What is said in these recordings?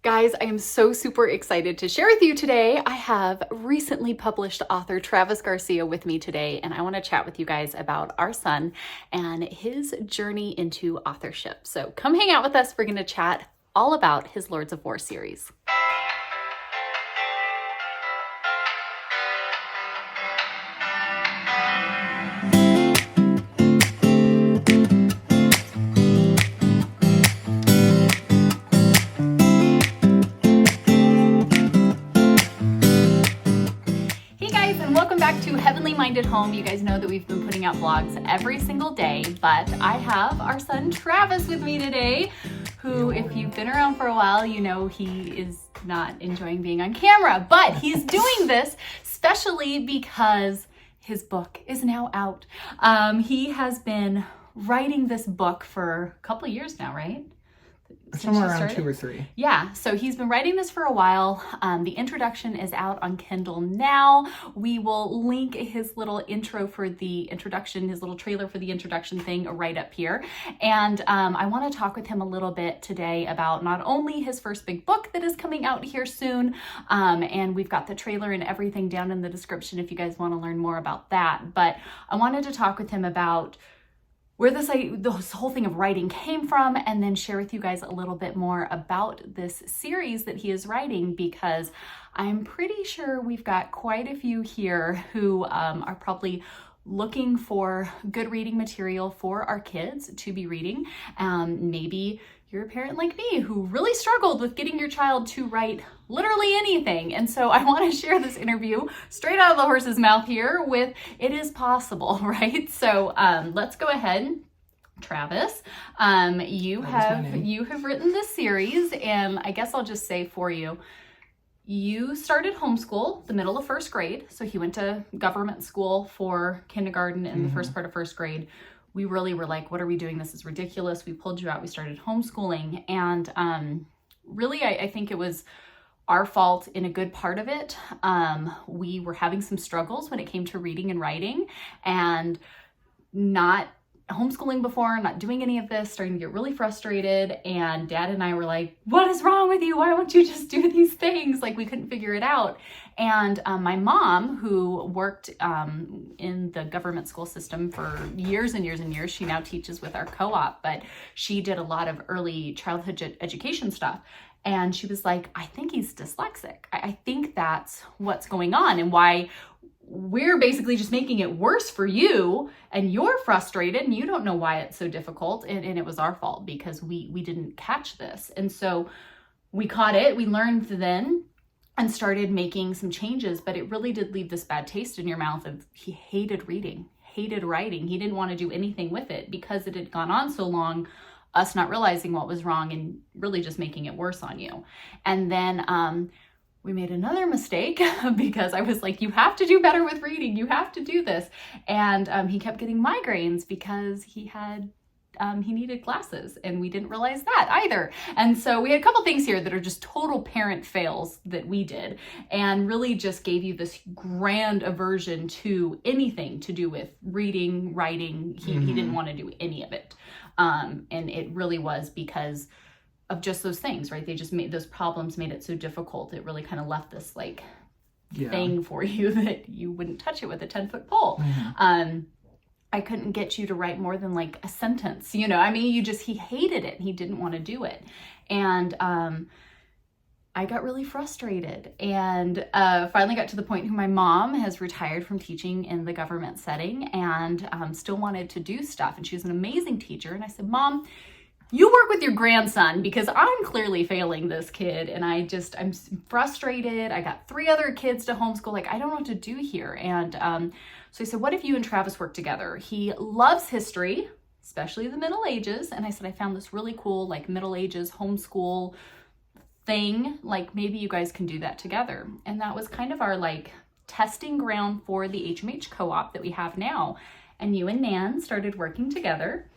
Guys, I am so super excited to share with you today. I have recently published author Travis Garcia with me today, and I want to chat with you guys about our son and his journey into authorship. So come hang out with us. We're going to chat all about his Lords of War series. Minded Home. You guys know that we've been putting out vlogs every single day, but I have our son Travis with me today, who, if you've been around for a while, you know he is not enjoying being on camera, but he's doing this especially because his book is now out. He has been writing this book for a couple of years now, right? Somewhere around 2 or 3. Yeah, so he's been writing this for a while. The introduction is out on Kindle now. We will link his little intro for the introduction, his little trailer for the introduction thing right up here. And I want to talk with him a little bit today about not only his first big book that is coming out here soon, and we've got the trailer and everything down in the description if you guys want to learn more about that. But I wanted to talk with him about where this whole thing of writing came from, and then share with you guys a little bit more about this series that he is writing, because I'm pretty sure we've got quite a few here who are probably looking for good reading material for our kids to be reading. Maybe you're a parent like me who really struggled with getting your child to write literally anything. And so I want to share this interview straight out of the horse's mouth here with it is possible, right? So let's go ahead. Travis, you have written this series, and I guess I'll just say for you, you started homeschool the middle of first grade. So he went to government school for kindergarten and the first part of first grade. We really were like, what are we doing? This is ridiculous. We pulled you out. We started homeschooling. And really, I think it was our fault in a good part of it. We were having some struggles when it came to reading and writing, and not homeschooling before, not doing any of this, starting to get really frustrated. And Dad and I were like, what is wrong with you? Why won't you just do these things? Like, we couldn't figure it out. And my mom, who worked in the government school system for years and years and years, she now teaches with our co-op, but she did a lot of early childhood education stuff. And she was like, I think he's dyslexic. I think that's what's going on, and why we're basically just making it worse for you, and you're frustrated and you don't know why it's so difficult. And it was our fault because we didn't catch this. And so we caught it, we learned then, and started making some changes, but it really did leave this bad taste in your mouth of he hated reading, hated writing. He didn't want to do anything with it because it had gone on so long, us not realizing what was wrong and really just making it worse on you. And then we made another mistake because I was like, you have to do better with reading. You have to do this. And he kept getting migraines because he needed glasses, and we didn't realize that either. And so we had a couple things here that are just total parent fails that we did, and really just gave you this grand aversion to anything to do with reading, writing. He didn't want to do any of it. And it really was because of just those things, right? They just made those problems, made it so difficult. It really kind of left this like thing for you that you wouldn't touch it with a 10-foot pole. I couldn't get you to write more than like a sentence, you know, I mean, he hated it. He didn't want to do it. And I got really frustrated, and finally got to the point where my mom has retired from teaching in the government setting, and still wanted to do stuff. And she was an amazing teacher. And I said, Mom, you work with your grandson, because I'm clearly failing this kid, and I'm frustrated. I got 3 other kids to homeschool. Like, I don't know what to do here. And so I said, what if you and Travis work together? He loves history, especially the Middle Ages. And I said, I found this really cool, like, Middle Ages homeschool thing. Like, maybe you guys can do that together. And that was kind of our, like, testing ground for the HMH co-op that we have now. And you and Nan started working together,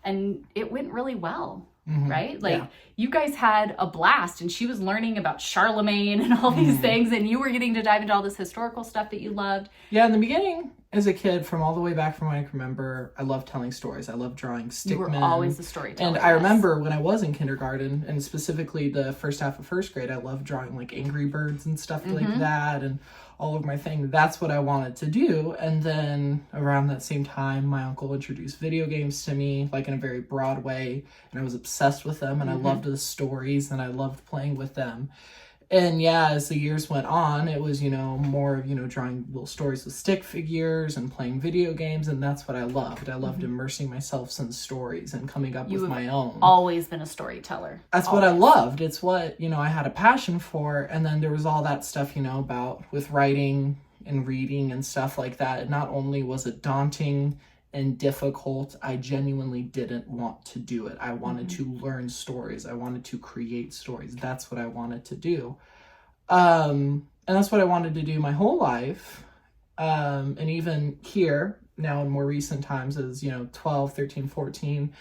and it went really well. Right? Like, you guys had a blast, and she was learning about Charlemagne and all these things, and you were getting to dive into all this historical stuff that you loved. Yeah, in the beginning, as a kid, from all the way back from when I can remember, I loved telling stories. I loved drawing stickmen. You were always a storyteller. And I remember when I was in kindergarten, and specifically the first half of first grade, I loved drawing like Angry Birds and stuff like that, and all of my thing. That's what I wanted to do. And then around that same time, my uncle introduced video games to me, like in a very broad way, and I was obsessed with them, and I loved the stories, and I loved playing with them. And yeah, as the years went on, it was, more of, drawing little stories with stick figures and playing video games. And that's what I loved. I loved immersing myself in stories and coming up with my own. Always been a storyteller. That's what I loved. It's what, I had a passion for. And then there was all that stuff, about with writing and reading and stuff like that. And not only was it daunting and difficult, I genuinely didn't want to do it. I wanted to learn stories. I wanted to create stories. That's what I wanted to do. And that's what I wanted to do my whole life. And even here, now in more recent times, as 12, 13, 14,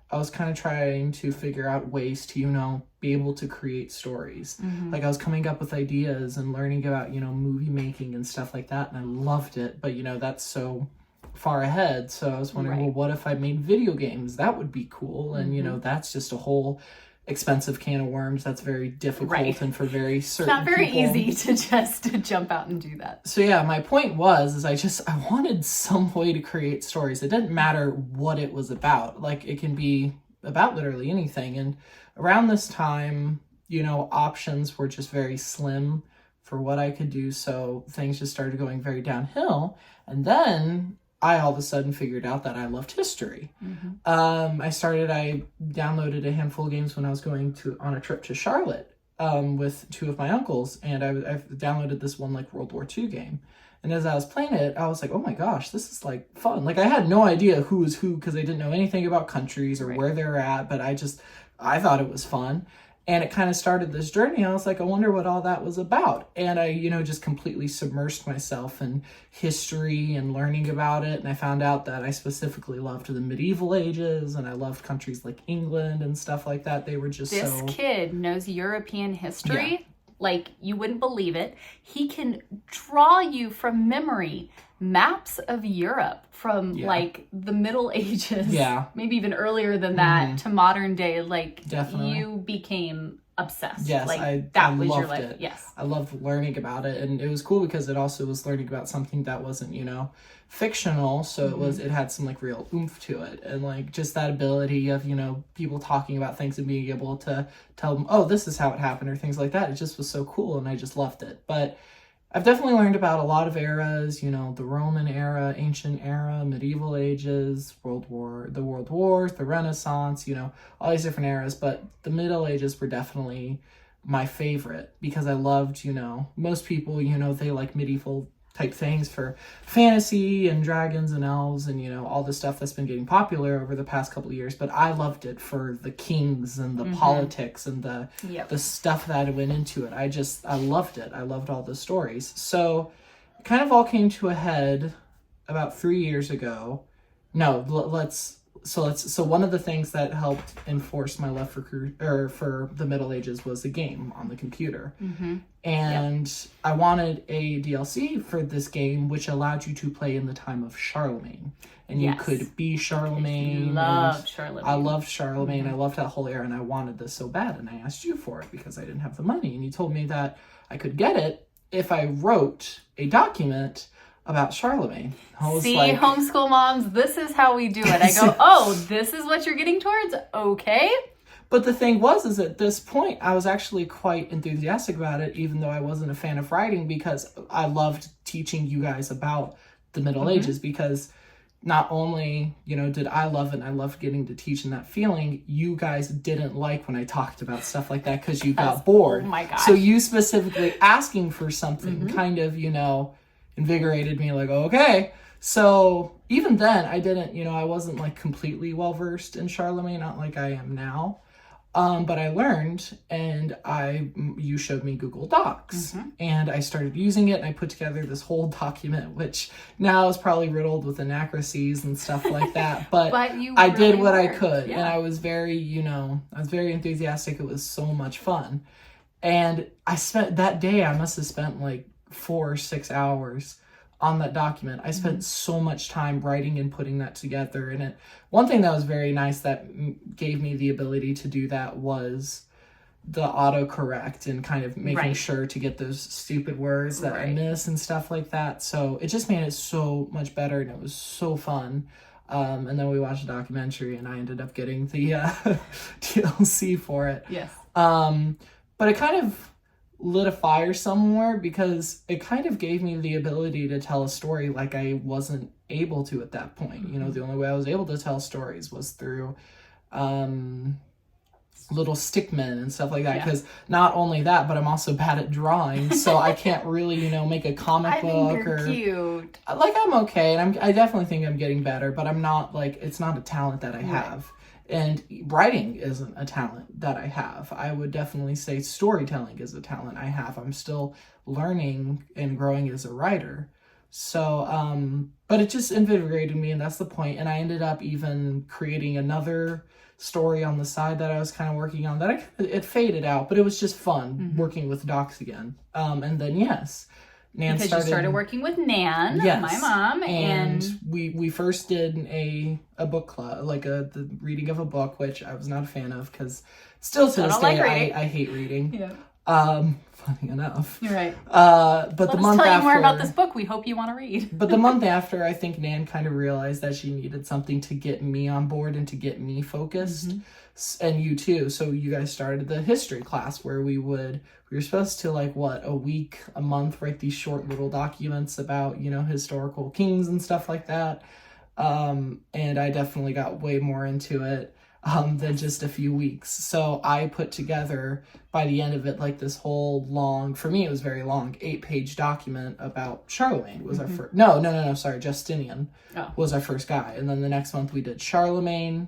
I was kind of trying to figure out ways to, be able to create stories. Like I was coming up with ideas and learning about, movie making and stuff like that. And I loved it. But, that's so far ahead. So I was wondering, well, what if I made video games? That would be cool. And, that's just a whole expensive can of worms. That's very difficult and for very certain It's not very people. easy to just jump out and do that. So yeah, my point was, I wanted some way to create stories. It didn't matter what it was about. Like it can be about literally anything. And around this time, options were just very slim for what I could do. So things just started going very downhill. And then I all of a sudden figured out that I loved history. I downloaded a handful of games when I was going on a trip to Charlotte with two of my uncles, and I downloaded this one like World War II game. And as I was playing it, I was like, oh my gosh, this is like fun. Like I had no idea who was who because I didn't know anything about countries or where they're at, but I thought it was fun. And it kind of started this journey. I was like, I wonder what all that was about. And I, just completely submersed myself in history and learning about it. And I found out that I specifically loved the medieval ages and I loved countries like England and stuff like that. They were just This kid knows European history. Yeah. Like you wouldn't believe it. He can draw you from memory maps of Europe from like the Middle Ages, maybe even earlier than that, to modern day. Like Definitely. You became obsessed. Yes, like I was your loved life. it. Yes, I loved learning about it, and it was cool because it also was learning about something that wasn't, fictional. So it had some like real oomph to it, and like just that ability of people talking about things and being able to tell them, oh, this is how it happened, or things like that. It just was so cool, and I just loved it. But I've definitely learned about a lot of eras, the Roman era, ancient era, medieval ages, the world wars, the Renaissance, all these different eras. But the Middle Ages were definitely my favorite because I loved, most people, they like medieval type things for fantasy and dragons and elves and, all the stuff that's been getting popular over the past couple of years. But I loved it for the kings and the politics and the stuff that went into it. I loved it. I loved all the stories. So it kind of all came to a head about 3 years ago. No, so one of the things that helped enforce my love for the Middle Ages was a game on the computer. And I wanted a DLC for this game which allowed you to play in the time of Charlemagne. And you could be Charlemagne. Charlemagne. I loved Charlemagne. I loved that whole era, and I wanted this so bad. And I asked you for it because I didn't have the money. And you told me that I could get it if I wrote a document about Charlemagne. See, homeschool moms, this is how we do it. I go, oh, this is what you're getting towards? Okay. But the thing is at this point, I was actually quite enthusiastic about it, even though I wasn't a fan of writing, because I loved teaching you guys about the Middle Ages, because not only, did I love it and I loved getting to teach and that feeling, you guys didn't like when I talked about stuff like that because you got bored. Oh my gosh. So you specifically asking for something kind of, invigorated me, like, okay. So even then I didn't, I wasn't like completely well versed in Charlemagne, not like I am now. But I learned, and you showed me Google Docs, and I started using it, and I put together this whole document, which now is probably riddled with inaccuracies and stuff like that. But I did what I could, and I was very, enthusiastic. It was so much fun. And I spent that day, I must have spent like 4 or 6 hours on that document. I spent so much time writing and putting that together. And one thing that was very nice that gave me the ability to do that was the autocorrect and kind of making sure to get those stupid words that I miss and stuff like that. So it just made it so much better, and it was so fun. And then we watched a documentary, and I ended up getting the DLC for it. Yes. But it kind of lit a fire somewhere because it kind of gave me the ability to tell a story like I wasn't able to at that point. You know, the only way I was able to tell stories was through little stickmen and stuff like that, because not only that, but I'm also bad at drawing, so I can't really, you know, make a comic book. Think you're cute. Like, I'm okay, and I definitely think I'm getting better, but I'm not, like, it's not a talent that I have. And writing isn't a talent that I have. I would definitely say storytelling is a talent I have. I'm still learning and growing as a writer. So, but it just invigorated me, and that's the point. And I ended up even creating another story on the side that I was kind of working on that it faded out, but it was just fun working with docs again. And then Nan because you started working with Nan, my mom, and we first did a book club, like the reading of a book, which I was not a fan of because still to this day I hate reading. Yeah. Funny enough. You're right. But Let the us month tell you after, more about this book we hope you want to read. But the month after, I think Nan kind of realized that she needed something to get me on board and to get me focused. And you too. So you guys started the history class where we were supposed to, like, a week, a month, write these short little documents about, you know, historical kings and stuff like that. And I definitely got way more into it than just a few weeks. So I put together, by the end of it, like this whole long, for me it was very long, 8-page document about Charlemagne was our first, sorry, Justinian was our first guy. And then the next month we did Charlemagne,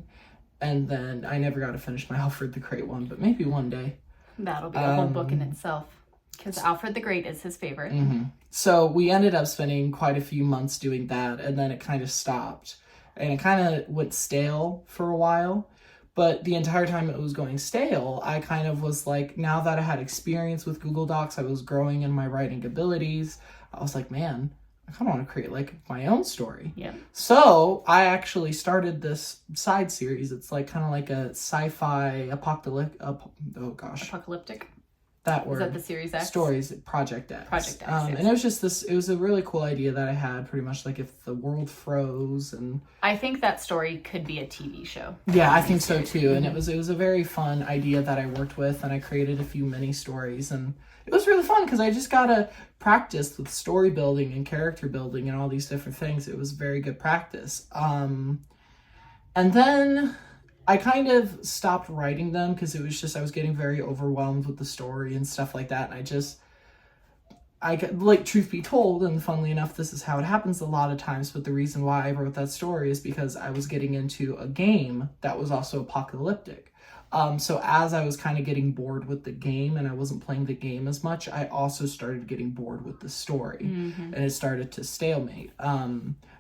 and then I never got to finish my Alfred the Great one, but maybe one day. That'll be a whole book in itself, because Alfred the Great is his favorite. So we ended up spending quite a few months doing that, and then it kind of stopped. And it kind of went stale for a while. But the entire time it was going stale, I kind of was like, now that I had experience with Google Docs, I was growing in my writing abilities. I was like, man, I kind of want to create like my own story. Yeah. So I actually started this side series. It's like kind of like a sci-fi apocalyptic. That word. Is that the Series X? Stories, Project X. Project X, yes. And it was just it was a really cool idea that I had, pretty much like if the world froze. And I think that story could be a TV show. Yeah, I think so too. And it was a very fun idea that I worked with, and I created a few mini stories, and it was really fun because I just got to practice with story building and character building and all these different things. It was very good practice. And then I kind of stopped writing them because it was just, I was getting very overwhelmed with the story and stuff like that. And like, truth be told, and funnily enough, this is how it happens a lot of times, but the reason why I wrote that story is because I was getting into a game that was also apocalyptic. So as I was kind of getting bored with the game and I wasn't playing the game as much, I also started getting bored with the story, and it started to stalemate,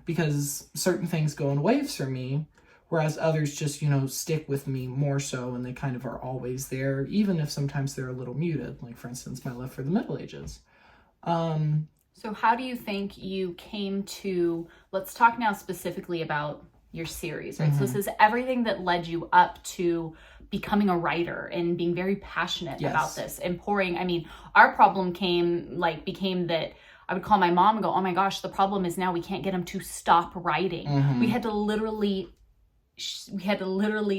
because certain things go in waves for me, whereas others just, you know, stick with me more so, and they kind of are always there, even if sometimes they're a little muted, like, for instance, my love for the Middle Ages. So how do you think you came to, let's talk now specifically about your series, right? So this is everything that led you up to becoming a writer and being very passionate about this and pouring. I mean, our problem became that I would call my mom and go, oh my gosh, the problem is now we can't get him to stop writing. We had to literally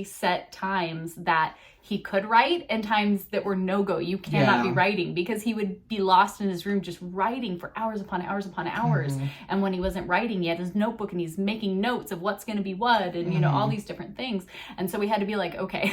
set times that he could write and times that were no-go. You cannot be writing, because he would be lost in his room just writing for hours upon hours upon hours. And when he wasn't writing, he had his notebook and he's making notes of what's going to be what, and you know, all these different things. And so we had to be like, okay,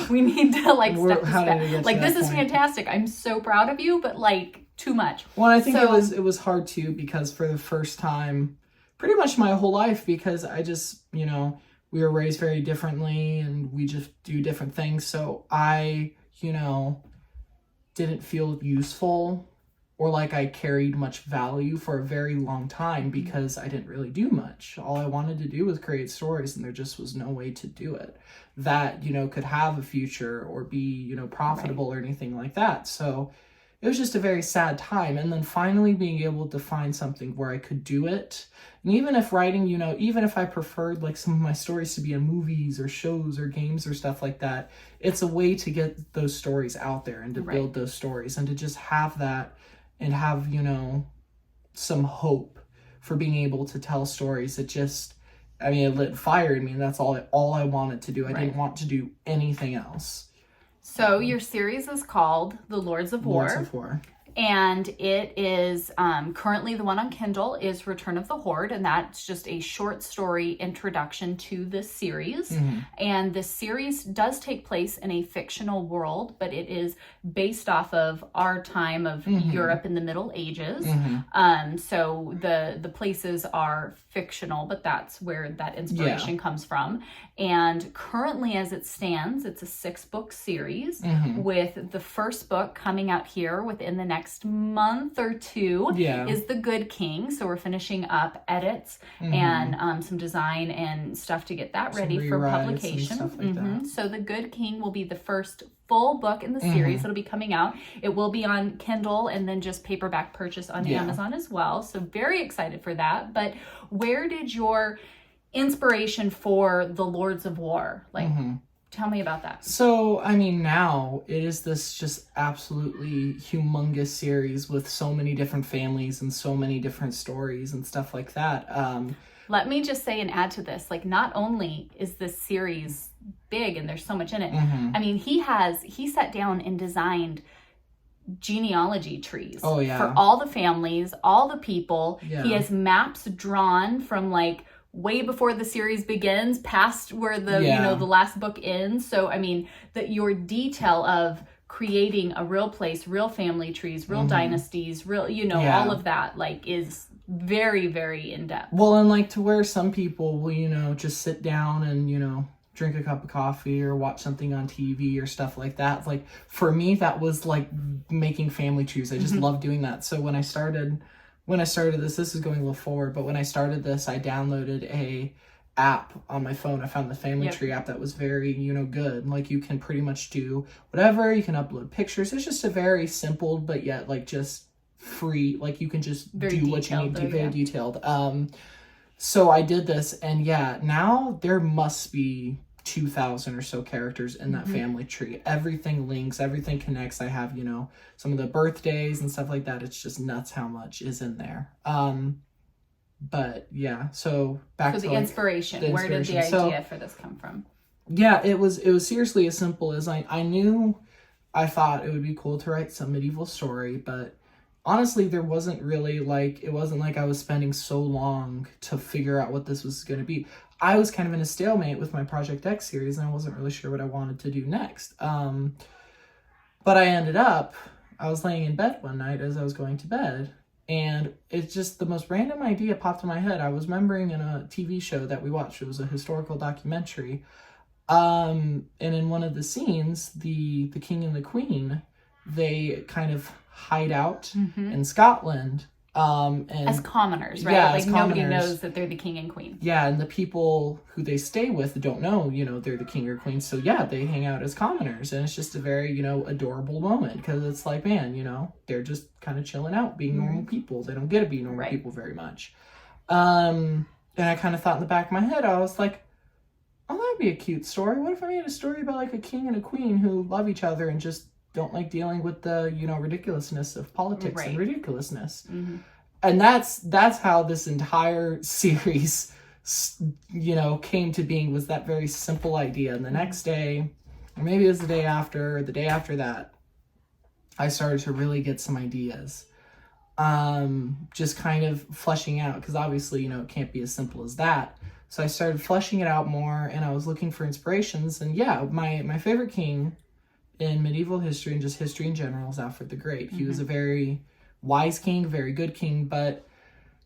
we need to like step this back. Like, this is fantastic. I'm so proud of you, but like, too much. Well, I think it was hard too, because for the first time, pretty much my whole life, because I just, you know, we were raised very differently and we just do different things. So I, you know, didn't feel useful or like I carried much value for a very long time, because I didn't really do much. All I wanted to do was create stories, and there just was no way to do it that, you know, could have a future or be, you know, profitable or anything like that. So it was just a very sad time. And then finally being able to find something where I could do it. And even if writing, you know, even if I preferred like some of my stories to be in movies or shows or games or stuff like that, it's a way to get those stories out there and to build those stories and to just have that and have, you know, some hope for being able to tell stories. It just, I mean, it lit fire in me, and that's all I wanted to do. I didn't want to do anything else. So your series is called The Lords of War. Lords of War. And it is currently the one on Kindle is Return of the Horde, and that's just a short story introduction to this series. And this series does take place in a fictional world, but it is based off of our time of Europe in the Middle Ages. So the places are fictional, but that's where that inspiration comes from. And currently, as it stands, it's a 6-book series with the first book coming out here within the next month or two is The Good King. So we're finishing up edits and some design and stuff to get that ready for publication. Like so The Good King will be the first full book in the series that'll be coming out. It will be on Kindle and then just paperback purchase on Amazon as well. So very excited for that. But where did your inspiration for the Lords of War, like, tell me about that. So, I mean, now it is this just absolutely humongous series with so many different families and so many different stories and stuff like that. Let me just say and add to this, like, not only is this series big and there's so much in it, I mean, he sat down and designed genealogy trees for all the families, all the people. He has maps drawn from like way before the series begins past where the you know the last book ends. So I mean that your detail of creating a real place, real family trees, real dynasties, real, you know, all of that like is very, very in depth. Well, and like to where some people will, you know, just sit down and, you know, drink a cup of coffee or watch something on TV or stuff like that. Like for me, that was like making family trees. I just love doing that. So when I started this is going a little forward, but when I started this, I downloaded a app on my phone. I found the family tree app that was very, you know, good. Like you can pretty much do whatever. You can upload pictures. It's just a very simple, but yet like just free. Like you can just do what you need to, very detailed. So I did this, and now there must be 2,000 or so characters in that family tree. Everything links, everything connects. I have, you know, some of the birthdays and stuff like that. It's just nuts how much is in there. But yeah, so back to the inspiration. Where did the idea for this come from? Yeah, it was seriously as simple as I thought it would be cool to write some medieval story, but honestly, there wasn't really like, it wasn't like I was spending so long to figure out what this was going to be. I was kind of in a stalemate with my Project X series, and I wasn't really sure what I wanted to do next. But I was laying in bed one night as I was going to bed, and it's just the most random idea popped in my head. I was remembering in a TV show that we watched, it was a historical documentary, and in one of the scenes, the king and the queen, they kind of hide out in Scotland. And as commoners, right? Yeah, like as nobody commoners. knows that they're the king and queen. Yeah, and the people who they stay with don't know, you know, they're the king or queen. So yeah, they hang out as commoners, and it's just a very, you know, adorable moment, because it's like, man, you know, they're just kind of chilling out, being normal people. They don't get to be normal people very much. And I kind of thought in the back of my head, I was like, oh, that'd be a cute story. What if I made a story about like a king and a queen who love each other and just don't like dealing with the, you know, ridiculousness of politics and ridiculousness. And that's how this entire series, you know, came to being, was that very simple idea. And the next day, or maybe it was the day after, or the day after that, I started to really get some ideas. Just kind of fleshing out, because obviously, you know, it can't be as simple as that. So I started fleshing it out more, and I was looking for inspirations. And yeah, my favorite king in medieval history and just history in general is Alfred the Great. He was a very wise king, very good king, but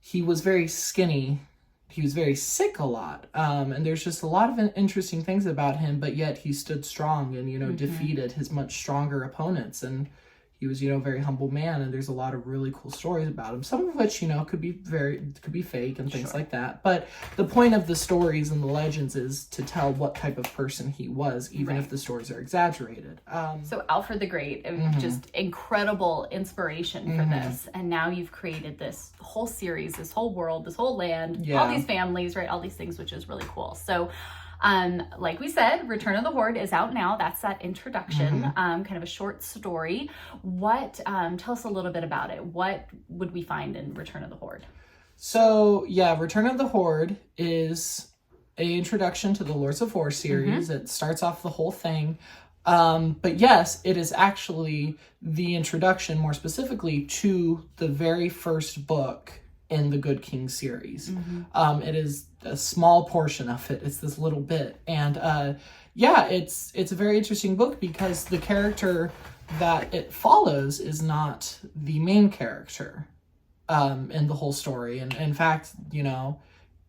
he was very skinny. He was very sick a lot. And there's just a lot of interesting things about him, but yet he stood strong and, you know, defeated his much stronger opponents. And he was, you know, a very humble man, and there's a lot of really cool stories about him. Some of which, you know, could be fake and things like that. But the point of the stories and the legends is to tell what type of person he was, even if the stories are exaggerated. So Alfred the Great, just incredible inspiration for this. And now you've created this whole series, this whole world, this whole land, all these families, right? All these things, which is really cool. So like we said, Return of the Horde is out now. That's that introduction, kind of a short story. Tell us a little bit about it. What would we find in Return of the Horde? So yeah, Return of the Horde is an introduction to the Lords of War series. It starts off the whole thing. But yes, it is actually the introduction, more specifically, to the very first book in the Good King series. It is a small portion of it. It's this little bit. And it's a very interesting book because the character that it follows is not the main character in the whole story. And in fact, you know,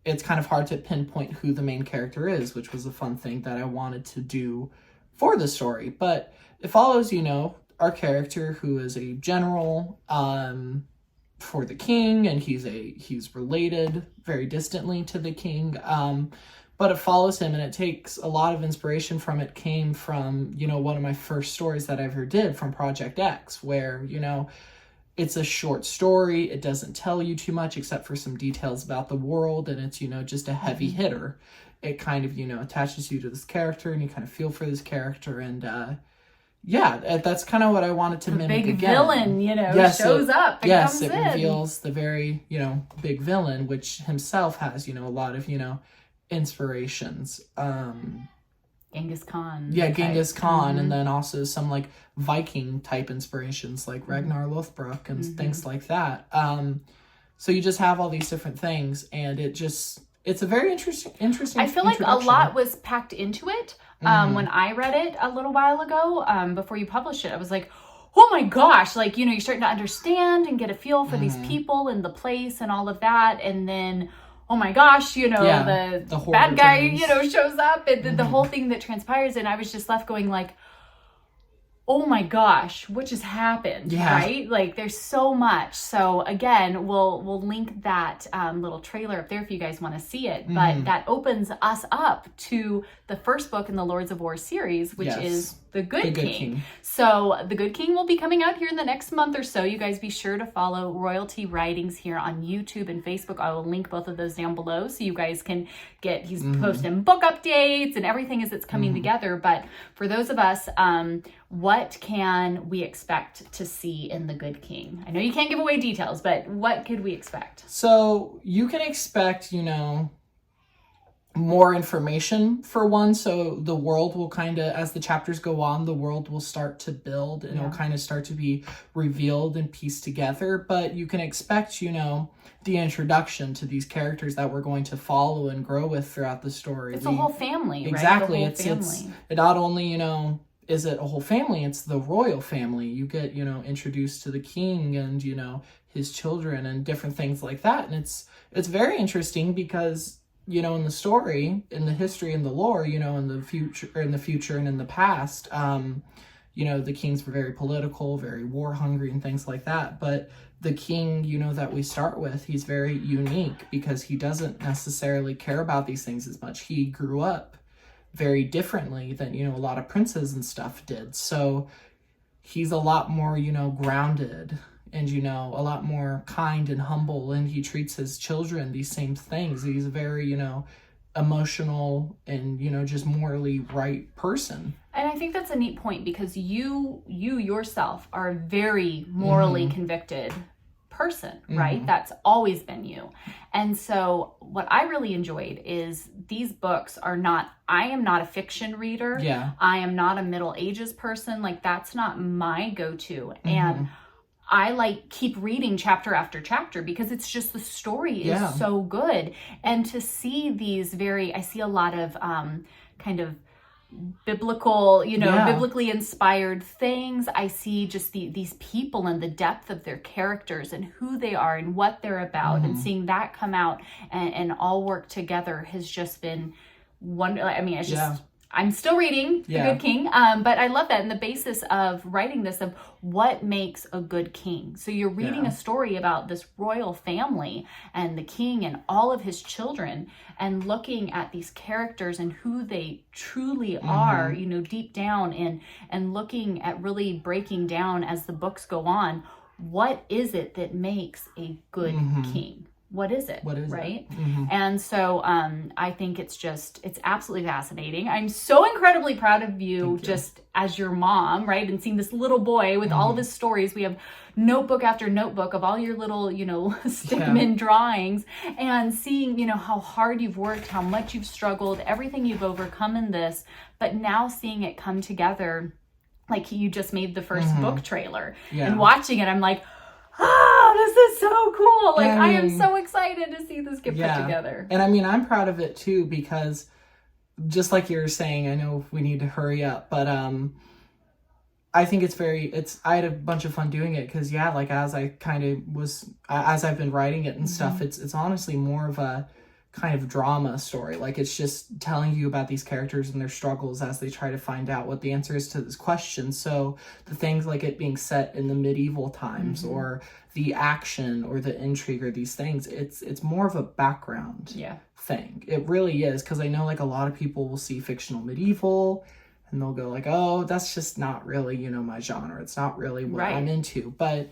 it's kind of hard to pinpoint who the main character is, which was a fun thing that I wanted to do for the story. But it follows, you know, our character who is a general for the king, and he's related very distantly to the king. But it follows him, and it takes a lot of inspiration from it. Came from, you know, one of my first stories that I ever did from Project X, where, you know, it's a short story. It doesn't tell you too much except for some details about the world, and it's, you know, just a heavy hitter. It kind of, you know, attaches you to this character, and you kind of feel for this character, and that's kind of what I wanted to mimic big again. Villain, you know, shows up and comes it in. reveals the very, you know, big villain, which himself has, you know, a lot of, you know, inspirations. Genghis Khan. Yeah, Genghis Khan, and then also some like Viking type inspirations like Ragnar Lothbrok and things like that. So you just have all these different things, and it's a very interesting. I feel like a lot was packed into it. When I read it a little while ago, before you published it, I was like, oh my gosh, like, you know, you're starting to understand and get a feel for these people and the place and all of that. And then, oh my gosh, you know, the bad guy, you know, shows up, and the whole thing that transpires. And I was just left going like, oh my gosh, what just happened, right? Like, there's so much. So again, we'll link that little trailer up there if you guys want to see it. But that opens us up to the first book in the Lords of War series, which is The Good King. So The Good King will be coming out here in the next month or so. You guys be sure to follow Royalty Writings here on YouTube and Facebook. I will link both of those down below so you guys can get, he's posting book updates and everything as it's coming together. But for those of us, what can we expect to see in The Good King? I know you can't give away details, but what could we expect? So you can expect, you know, more information for one. So the world will kind of, as the chapters go on, the world will start to build, and it'll kind of start to be revealed and pieced together. But you can expect, you know, the introduction to these characters that we're going to follow and grow with throughout the story. It's a whole family, exactly. Right? It's it not only, you know, is it a whole family, it's the royal family. You get, you know, introduced to the king and, you know, his children and different things like that. And it's very interesting because, you know, in the story, in the history, in the lore, you know, in the future and in the past, you know, the kings were very political, very war hungry and things like that. But the king, you know, that we start with, he's very unique because he doesn't necessarily care about these things as much. He grew up very differently than, you know, a lot of princes and stuff did. So he's a lot more, you know, grounded and, you know, a lot more kind and humble, and he treats his children these same things. He's a very, you know, emotional and, you know, just morally right person. And I think that's a neat point because you yourself are a very morally convicted person, right? That's always been you. And so what I really enjoyed is these books are not, I am not a fiction reader. Yeah. I am not a Middle Ages person. Like, that's not my go-to. And I like keep reading chapter after chapter because it's just, the story is so good. And to see these I see a lot of kind of biblical, you know, biblically inspired things. I see just these people and the depth of their characters and who they are and what they're about, and seeing that come out and all work together has just been wonderful. I mean, it's just, I'm still reading The Good King, but I love that. And the basis of writing this, of what makes a good king. So you're reading a story about this royal family and the king and all of his children, and looking at these characters and who they truly are, you know, deep down, and looking at really breaking down as the books go on, what is it that makes a good king? What is it? What is right? it? And so I think it's absolutely fascinating. I'm so incredibly proud of you, just as your mom, right? And seeing this little boy with all of his stories. We have notebook after notebook of all your little, you know, stickman drawings, and seeing, you know, how hard you've worked, how much you've struggled, everything you've overcome in this, but now seeing it come together. Like, you just made the first book trailer, and watching it, I'm like, oh, this is so cool. Like, I am so excited to see this get put together. And I mean, I'm proud of it too, because just like you were saying, I know we need to hurry up, but I think I had a bunch of fun doing it, because like as I've been writing it and stuff, it's honestly more of a kind of drama story. Like, it's just telling you about these characters and their struggles as they try to find out what the answer is to this question. So the things like it being set in the medieval times, or the action or the intrigue or these things, it's more of a background thing. It really is, because I know like a lot of people will see fictional medieval and they'll go like, oh, that's just not really, you know, my genre. It's not really what I'm into. But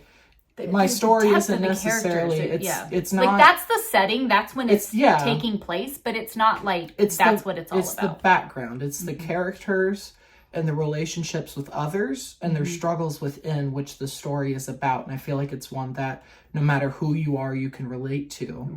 my story isn't necessarily, it's not, like, that's the setting, that's when it's taking place, but it's not like that's what it's all about. It's the background, it's the characters and the relationships with others and their struggles within, which the story is about. And I feel like it's one that no matter who you are, you can relate to.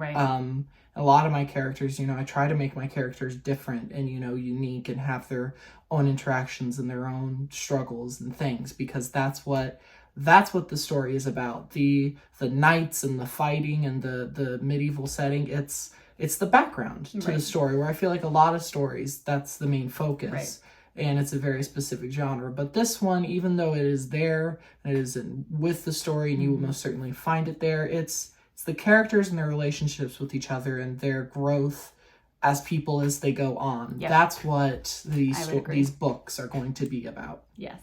A lot of my characters, you know, I try to make my characters different and, you know, unique, and have their own interactions and their own struggles and things, because that's what the story is about. The knights and the fighting and the medieval setting, it's the background to the story, where I feel like a lot of stories, that's the main focus. And it's a very specific genre. But this one, even though it is there, and it is with the story, and you will most certainly find it there, it's the characters and their relationships with each other and their growth as people as they go on. That's what these books are going to be about. Yes.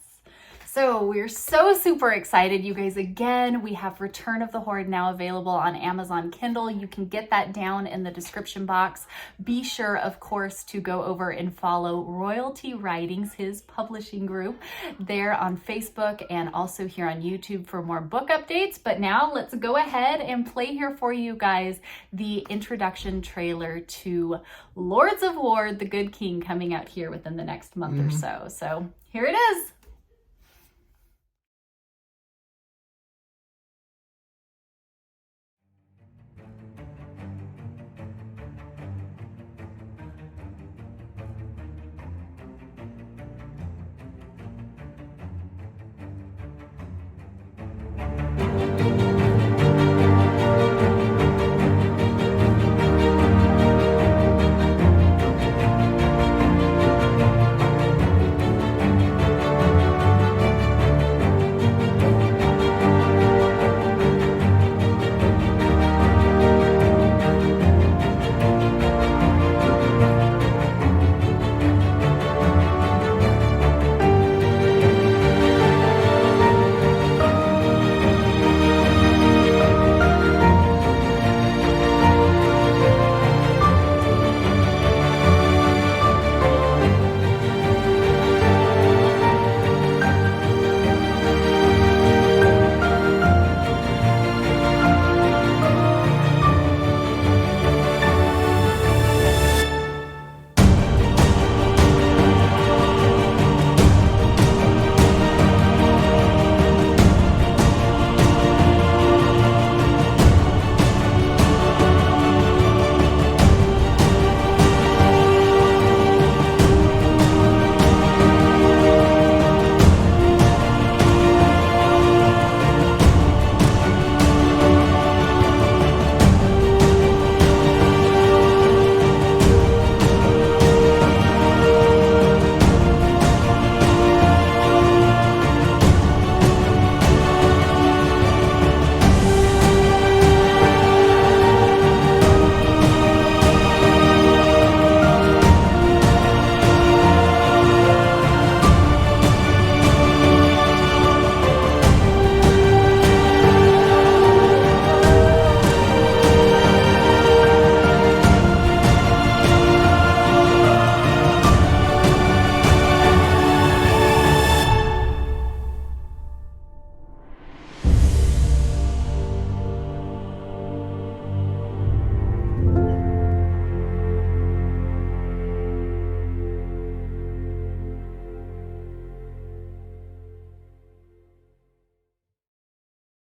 So we're so super excited, you guys. Again, we have Return of the Horde now available on Amazon Kindle. You can get that down in the description box. Be sure, of course, to go over and follow Royalty Writings, his publishing group, there on Facebook and also here on YouTube for more book updates. But now let's go ahead and play here for you guys the introduction trailer to Lords of War, The Good King, coming out here within the next month or so. So here it is.